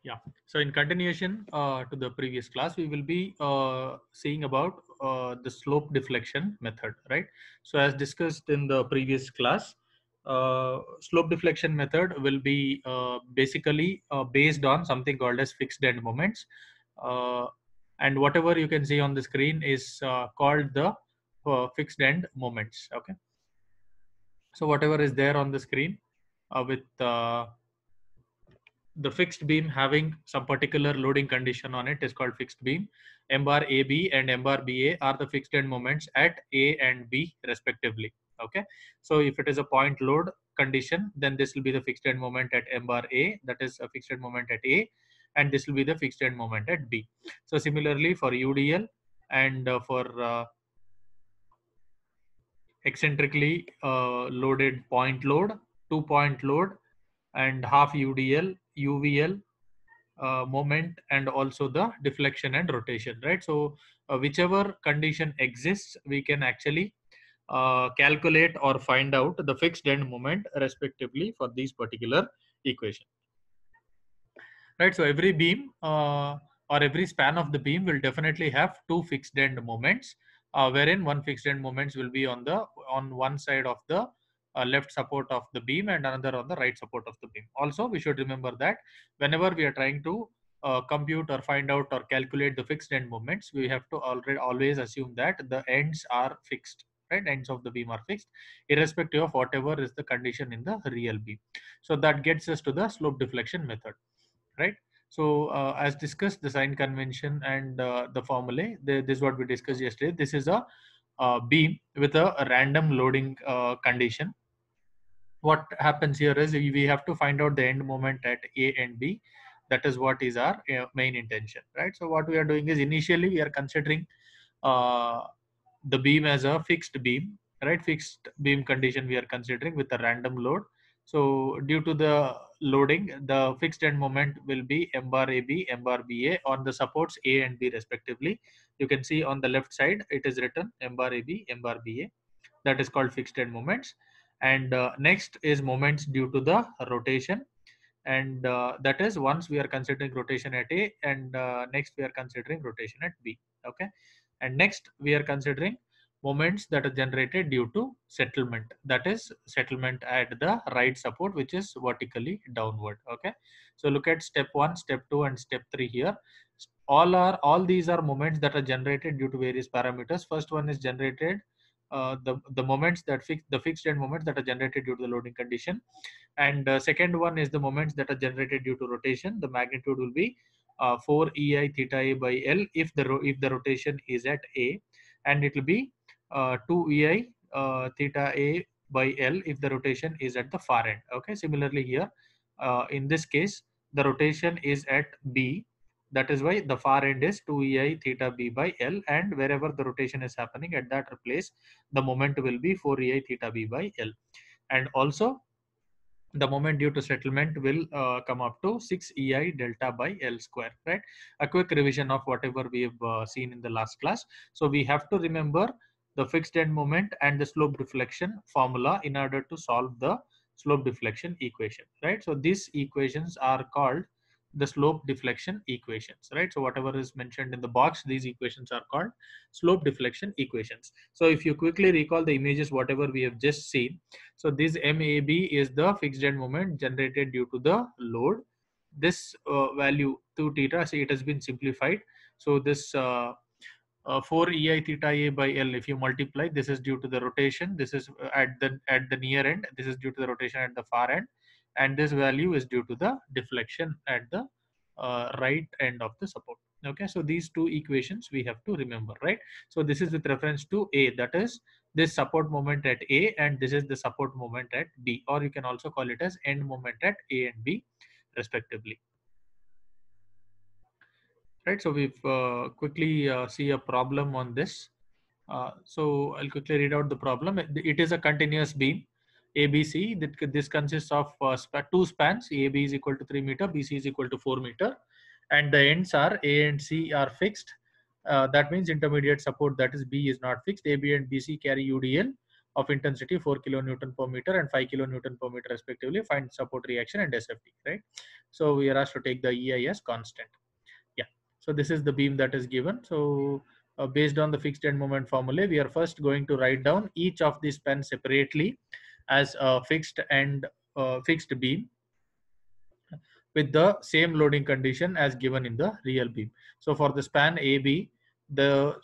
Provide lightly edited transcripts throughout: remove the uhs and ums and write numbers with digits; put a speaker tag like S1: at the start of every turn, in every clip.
S1: Yeah. So in continuation to the previous class, we will be seeing about the slope deflection method, right? So as discussed in the previous class, slope deflection method will be basically based on something called as fixed end moments. Uh, and whatever you can see on the screen is called the fixed end moments. Okay. So whatever is there on the screen with the fixed beam having some particular loading condition on it is called fixed beam. M bar AB and M bar BA are the fixed end moments at A and B respectively. Okay, so if it is a point load condition, then this will be the fixed end moment at M bar A, that is a fixed end moment at A, and this will be the fixed end moment at B. So similarly for UDL and for eccentrically loaded point load, 2-point load, and half UDL, UVL, moment, and also the deflection and rotation, right? So whichever condition exists, we can actually calculate or find out the fixed end moment respectively for these particular equation, right? So every beam or every span of the beam will definitely have two fixed end moments, wherein one fixed end moments will be on one side of the left support of the beam and another on the right support of the beam. Also, we should remember that whenever we are trying to compute or find out or calculate the fixed end moments, we have to always assume that the ends are fixed, right? Ends of the beam are fixed irrespective of whatever is the condition in the real beam. So that gets us to the slope deflection method, right? So as discussed, the sign convention and the formulae, this is what we discussed yesterday. This is a beam with a random loading condition. What happens here is we have to find out the end moment at A and B. That is what is our main intention, right? So what we are doing is initially we are considering uh, the beam as a fixed beam, right? Fixed beam condition we are considering with a random load. So due to the loading, the fixed end moment will be M bar AB, M bar BA on the supports A and B respectively. You can see on the left side it is written M bar AB, M bar BA. That is called fixed end moments. And next is moments due to the rotation, and that is once we are considering rotation at A, and next we are considering rotation at B. Okay, and next we are considering moments that are generated due to settlement, that is settlement at the right support, which is vertically downward. Okay, so look at step 1, step 2, and step 3 here. All these are moments that are generated due to various parameters. First one is generated the moments that the fixed end moments that are generated due to the loading condition, and second one is the moments that are generated due to rotation. The magnitude will be 4 ei theta a by L if the rotation is at A, and it will be 2 ei theta a by L if the rotation is at the far end. Okay, similarly here in this case the rotation is at B, that is why the far end is 2 ei theta b by L, and wherever the rotation is happening at that place the moment will be 4 ei theta b by L. And also the moment due to settlement will come up to 6 ei delta by L square, right? A quick revision of whatever we have seen in the last class. So we have to remember the fixed end moment and the slope deflection formula in order to solve the slope deflection equation, right? So these equations are called the slope deflection equations, right? So whatever is mentioned in the box, these equations are called slope deflection equations. So if you quickly recall the images whatever we have just seen, so this MAB is the fixed end moment generated due to the load. This value 2 theta, see it has been simplified. So this 4 ei theta a by L, if you multiply, this is due to the rotation. This is at the near end. This is due to the rotation at the far end, and this value is due to the deflection at the right end of the support. Okay, so these two equations we have to remember, right? So this is with reference to A, that is this support moment at A, and this is the support moment at B, or you can also call it as end moment at A and B respectively, right? So we've quickly see a problem on this. So I'll quickly read out the problem. It is a continuous beam ABC. This consists of two spans. AB is equal to 3 meter, BC is equal to 4 meter, and the ends are A and C are fixed. That means intermediate support, that is B, is not fixed. AB and BC carry UDL of intensity 4 kilonewton per meter and 5 kilonewton per meter respectively. Find support reaction and SFT, right? So we are asked to take the EI as constant. Yeah. So this is the beam that is given. So based on the fixed end moment formula, we are first going to write down each of these span separately as a fixed beam with the same loading condition as given in the real beam. So for the span AB, the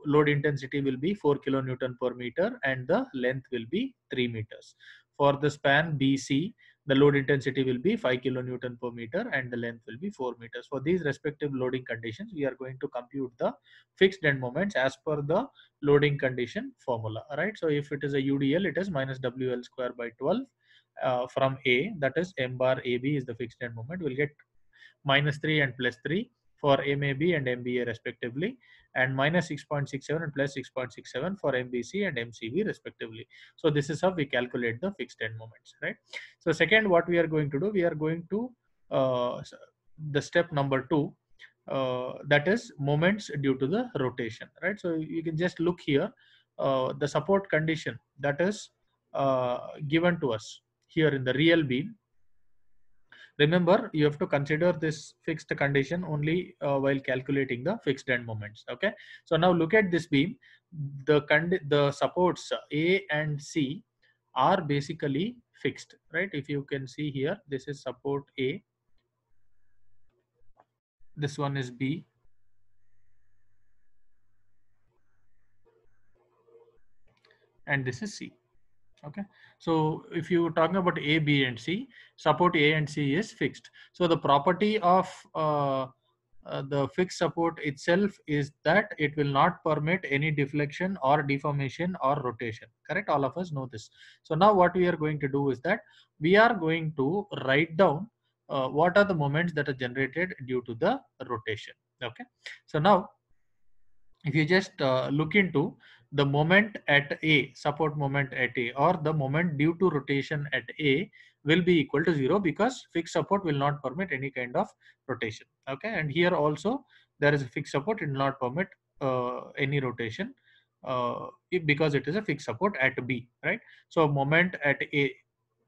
S1: load intensity will be 4 kilonewton per meter and the length will be 3 meters. For the span BC, the load intensity will be 5 kilonewton per meter and the length will be 4 meters. For these respective loading conditions, we are going to compute the fixed end moments as per the loading condition formula, right? So if it is a UDL, it is minus WL square by 12 from A, that is M bar AB is the fixed end moment. We'll get minus 3 and plus 3 for MAB and MBA respectively, and minus 6.67 and plus 6.67 for MBC and MCB respectively. So this is how we calculate the fixed end moments, right? So second, what we are going to do, we are going to the step number 2, that is moments due to the rotation, right? So you can just look here, the support condition that is given to us here in the real beam. Remember, you have to consider this fixed condition only while calculating the fixed end moments. Okay. So now look at this beam. The supports A and C are basically fixed, right? If you can see here, this is support A, this one is B, and this is C. Okay. So if you are talking about A, B, and C, support A and C is fixed. So the property of the fixed support itself is that it will not permit any deflection or deformation or rotation, correct? All of us know this. So now what we are going to do is that we are going to write down what are the moments that are generated due to the rotation. Okay. So now if you just look into the moment at A, support moment at A, or the moment due to rotation at A will be equal to 0, because fixed support will not permit any kind of rotation. Okay, and here also there is a fixed support, it will not permit any rotation because it is a fixed support at B, right? So moment at A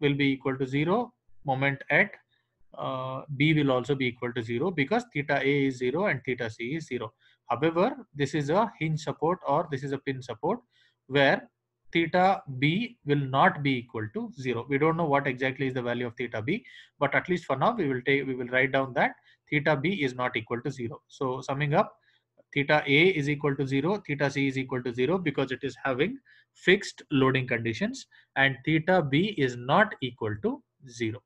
S1: will be equal to 0, moment at B will also be equal to 0, because theta A is 0 and theta C is 0. However, this is a hinge support or this is a pin support where theta B will not be equal to 0. We don't know what exactly is the value of theta B, but at least for now we will write down that theta B is not equal to 0. So summing up, theta A is equal to 0, theta C is equal to 0 because it is having fixed loading conditions, and theta B is not equal to 0.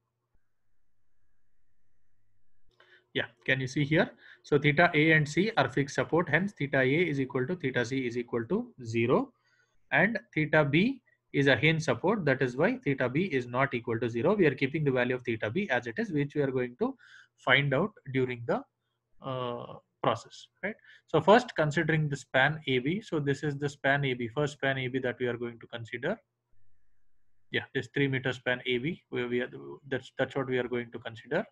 S1: Yeah, can you see here? So theta A and C are fixed support, hence theta A is equal to theta C is equal to 0, and theta B is a hinge support, that is why theta B is not equal to 0. We are keeping the value of theta B as it is, which we are going to find out during the process, right? So first, considering the span AB, so this is the span AB, first span AB that we are going to consider. Yeah, this 3 meter span AB, where we are, that's what we are going to consider.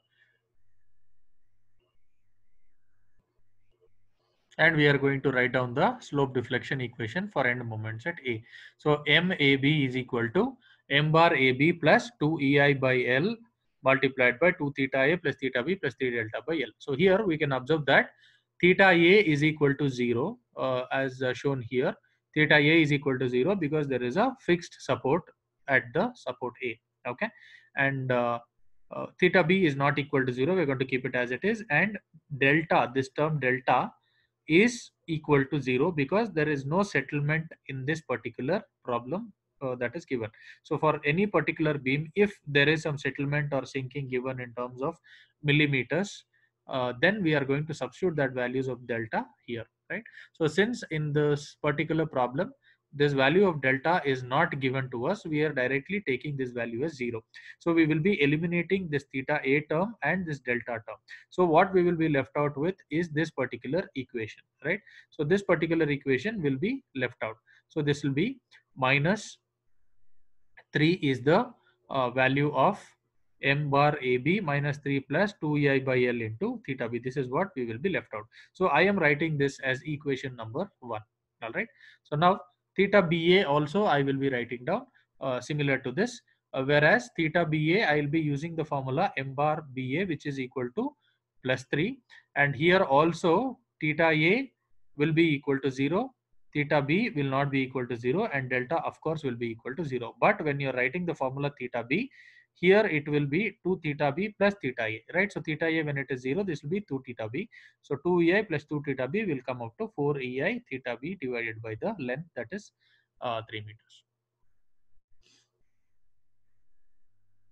S1: And we are going to write down the slope deflection equation for end moments at A. So MAB is equal to M bar AB plus 2 EI by L multiplied by 2 theta A plus theta B plus 3 delta by L. So here we can observe that theta A is equal to 0 as shown here. Theta A is equal to 0 because there is a fixed support at the support A. Okay. And theta B is not equal to 0. We're going to keep it as it is. And delta, this term delta, is equal to 0 because there is no settlement in this particular problem that is given. So for any particular beam, if there is some settlement or sinking given in terms of millimeters, then we are going to substitute that values of delta here, right? So since in this particular problem this value of delta is not given to us, we are directly taking this value as 0. So we will be eliminating this theta A term and this delta term. So what we will be left out with is this particular equation, right? So this particular equation will be left out. So this will be minus 3 is the value of M bar AB minus 3 plus 2EI by L into theta B. This is what we will be left out. So I am writing this as equation number 1. All right. So now Theta BA also I will be writing down similar to this. Whereas theta BA, I will be using the formula m bar BA, which is equal to plus 3. And here also theta A will be equal to 0, theta B will not be equal to 0, and delta of course will be equal to 0. But when you're writing the formula theta B, here it will be 2 theta B plus theta A, right? So theta A, when it is 0, this will be 2 theta B. So 2 EI plus 2 theta B will come up to 4 EI theta B divided by the length, that is 3 meters.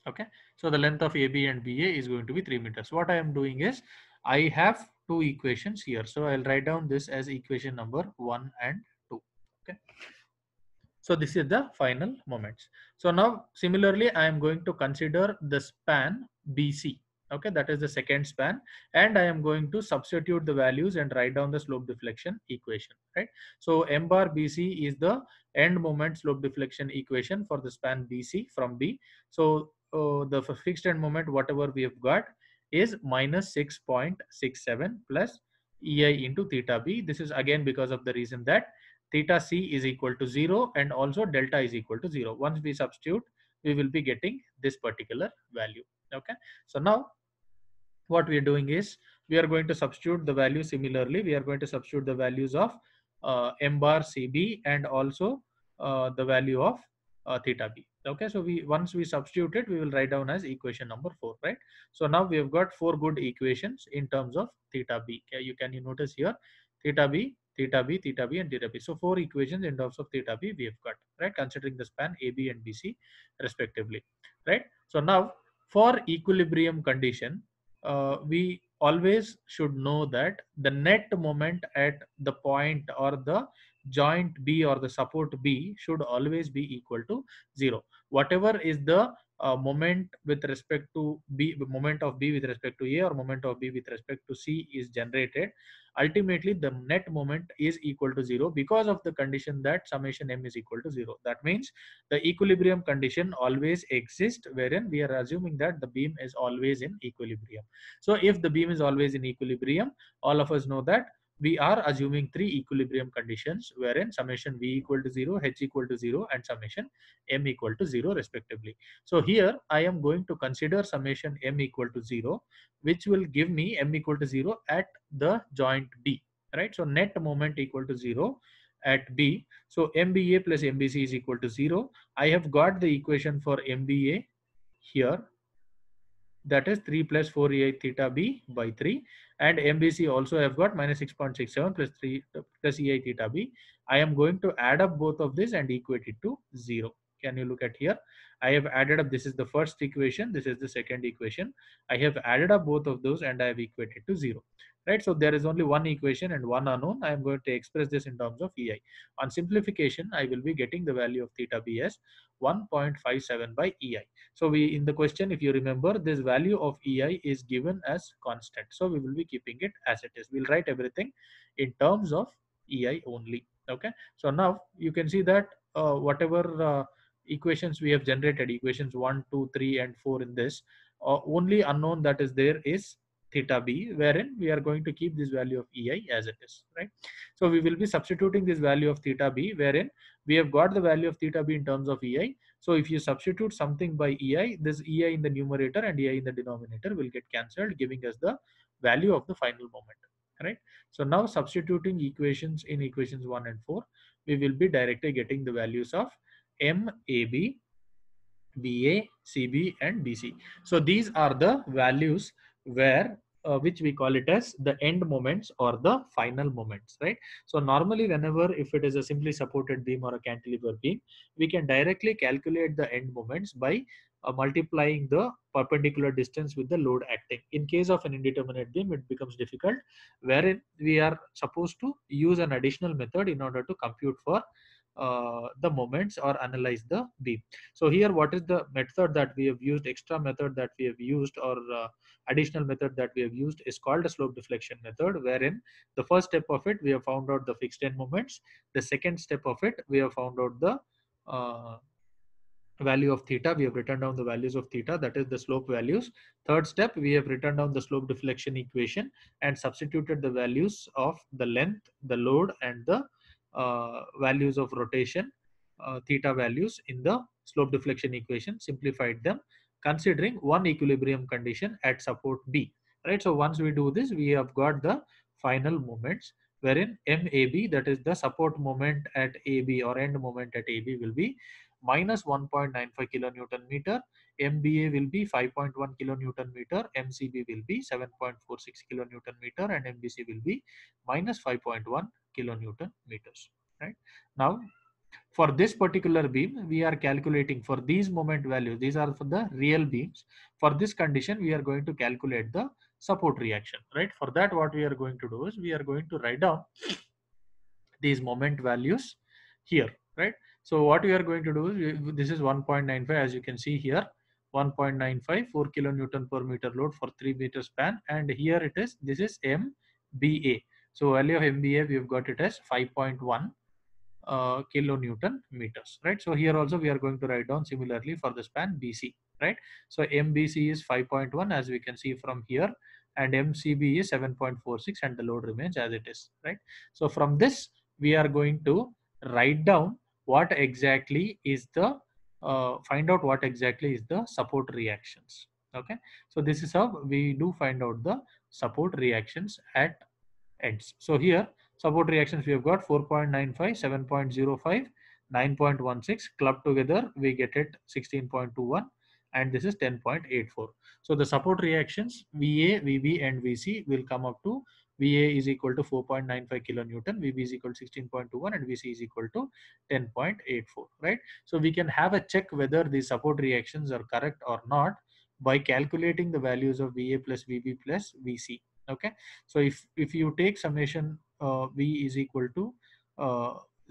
S1: Okay, so the length of AB and BA is going to be 3 meters. What I am doing is I have two equations here. So I'll write down this as equation number 1 and 2. Okay. So this is the final moments. So now similarly, I am going to consider the span BC. Okay, that is the second span, and I am going to substitute the values and write down the slope deflection equation, right? So m bar BC is the end moment slope deflection equation for the span BC from B. So the fixed end moment, whatever we have got, is minus 6.67 plus EI into theta B. This is again because of the reason that theta C is equal to 0 and also delta is equal to 0. Once we substitute, we will be getting this particular value. Okay. So now what we are doing is we are going to substitute the value similarly. We are going to substitute the values of m bar CB and also the value of theta B. Okay, so once we substitute it, we will write down as equation number 4, right? So now we have got 4 good equations in terms of theta B. Okay, you notice here theta B, theta B, theta B, and theta B. So 4 equations in terms of theta B we have got, right? Considering the span AB and BC respectively, right? So now for equilibrium condition, we always should know that the net moment at the point or the joint B or the support B should always be equal to 0. Whatever is the moment with respect to B, moment of B with respect to A, or moment of B with respect to C is generated, ultimately the net moment is equal to 0 because of the condition that summation m is equal to 0. That means the equilibrium condition always exists, wherein we are assuming that the beam is always in equilibrium. So if the beam is always in equilibrium, all of us know that we are assuming 3 equilibrium conditions, wherein summation v equal to 0, h equal to 0, and summation m equal to 0 respectively. So here I am going to consider summation m equal to 0, which will give me m equal to 0 at the joint B, right? So net moment equal to 0 at B. So MBA plus MBC is equal to 0. I have got the equation for MBA here, that is 3 plus 4 EI theta B by 3, and MBC also have got minus 6.67 plus 3 plus EI theta B. I am going to add up both of this and equate it to 0. Can you look at here? I have added up, this is the first equation, this is the second equation. I have added up both of those and I have equated to 0. Right, so there is only one equation and one unknown. I am going to express this in terms of EI. On simplification, I will be getting the value of theta B as 1.57 by EI. So we, in the question, if you remember, this value of EI is given as constant. So we will be keeping it as it is. We'll write everything in terms of EI only. Okay. So now you can see that whatever equations we have generated, equations 1, 2, 3, and 4 in this, only unknown that is there is theta B, wherein we are going to keep this value of EI as it is, right? So we will be substituting this value of theta B, wherein we have got the value of theta B in terms of EI. So if you substitute something by EI, this EI in the numerator and EI in the denominator will get cancelled, giving us the value of the final moment, right? So now substituting equations in equations 1 and 4, we will be directly getting the values of MAB, BA, CB, and BC. So these are the values where which we call it as the end moments or the final moments, right? So normally whenever if it is a simply supported beam or a cantilever beam, we can directly calculate the end moments by multiplying the perpendicular distance with the load acting. In case of an indeterminate beam, it becomes difficult, wherein we are supposed to use an additional method in order to compute for the moments or analyze the beam. So here, what is the method that we have used, extra method that we have used, or additional method that we have used is called a slope deflection method, wherein the first step of it, we have found out the fixed end moments. The second step of it, we have found out the value of theta. We have written down the values of theta, that is the slope values. Third step, we have written down the slope deflection equation and substituted the values of the length, the load, and the values of rotation, theta values in the slope deflection equation, simplified them, considering one equilibrium condition at support B. Right. So once we do this, we have got the final moments wherein MAB, that is the support moment at AB or end moment at AB, will be minus 1.95 kilonewton meter, MBA will be 5.1 kilonewton meter, MCB will be 7.46 kilonewton meter, and MBC will be minus 5.1 kilonewton meters. Right. Now, for this particular beam, we are calculating for these moment values. These are for the real beams. For this condition, we are going to calculate the support reaction. Right. For that, what we are going to do is we are going to write down these moment values here. Right. So what we are going to do is this is 1.95, as you can see here, 1.95 4 kilonewton per meter load for 3 meter span, and here it is, this is MBA. So value of MBA, we have got it as 5.1 kilonewton meters. Right. So here also we are going to write down similarly for the span BC. Right. So MBC is 5.1, as we can see from here, and MCB is 7.46, and the load remains as it is. Right. So from this, we are going to write down what exactly is the find out what exactly is the support reactions. Okay. So this is how we do find out the support reactions at ends. So here support reactions we have got 4.95, 7.05, 9.16 clubbed together, we get it 16.21, and this is 10.84. So the support reactions VA, VB and VC will come up to VA is equal to 4.95 kilonewton, VB is equal to 16.21, and VC is equal to 10.84. Right. So we can have a check whether the support reactions are correct or not by calculating the values of VA plus VB plus VC. Okay. So if you take summation V is equal to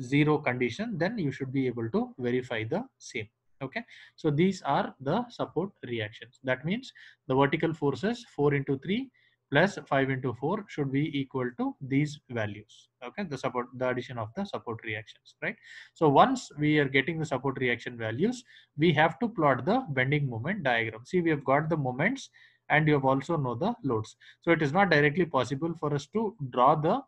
S1: 0 condition, then you should be able to verify the same. Okay. So these are the support reactions. That means the vertical forces 4 into 3 plus 5 into 4 should be equal to these values. Okay. The addition of the support reactions. Right. So once we are getting the support reaction values, we have to plot the bending moment diagram. See, we have got the moments, and you have also know the loads. So it is not directly possible for us to draw the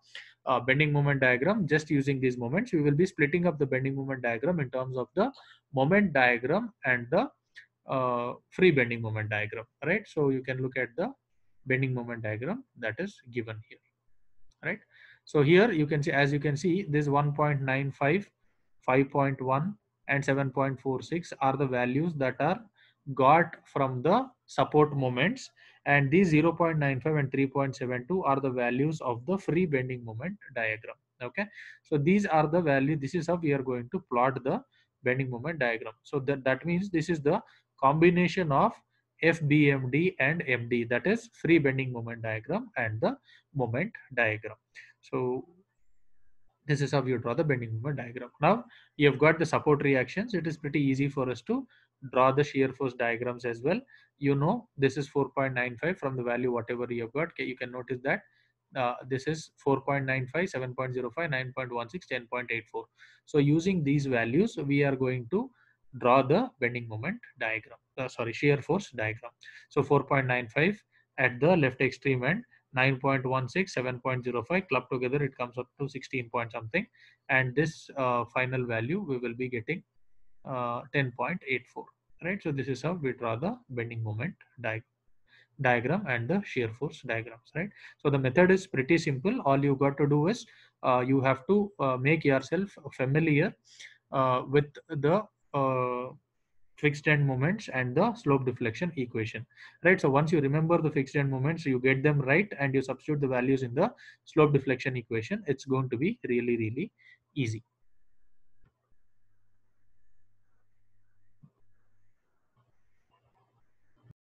S1: bending moment diagram just using these moments. We will be splitting up the bending moment diagram in terms of the moment diagram and the free bending moment diagram. Right. So you can look at the bending moment diagram that is given here. Right. So here you can see, as you can see, this 1.95, 5.1 and 7.46 are the values that are got from the support moments, and these 0.95 and 3.72 are the values of the free bending moment diagram. Okay. So these are the value. This is how we are going to plot the bending moment diagram. So that means this is the combination of FBMD and MD, that is free bending moment diagram and the moment diagram. So this is how you draw the bending moment diagram. Now you have got the support reactions. It is pretty easy for us to draw the shear force diagrams as well. You know, this is 4.95 from the value whatever you have got. Okay, you can notice that this is 4.95, 7.05, 9.16, 10.84. So using these values, we are going to draw the bending moment diagram. Shear force diagram. So 4.95 at the left extreme end, 9.16, 7.05 clubbed together, it comes up to 16 point something, and this final value we will be getting 10.84. Right. So this is how we draw the bending moment diagram and the shear force diagrams. Right. So the method is pretty simple. All you got to do is you have to make yourself familiar with the fixed end moments and the slope deflection equation. Right. So once you remember the fixed end moments, you get them right, and you substitute the values in the slope deflection equation, it's going to be really easy.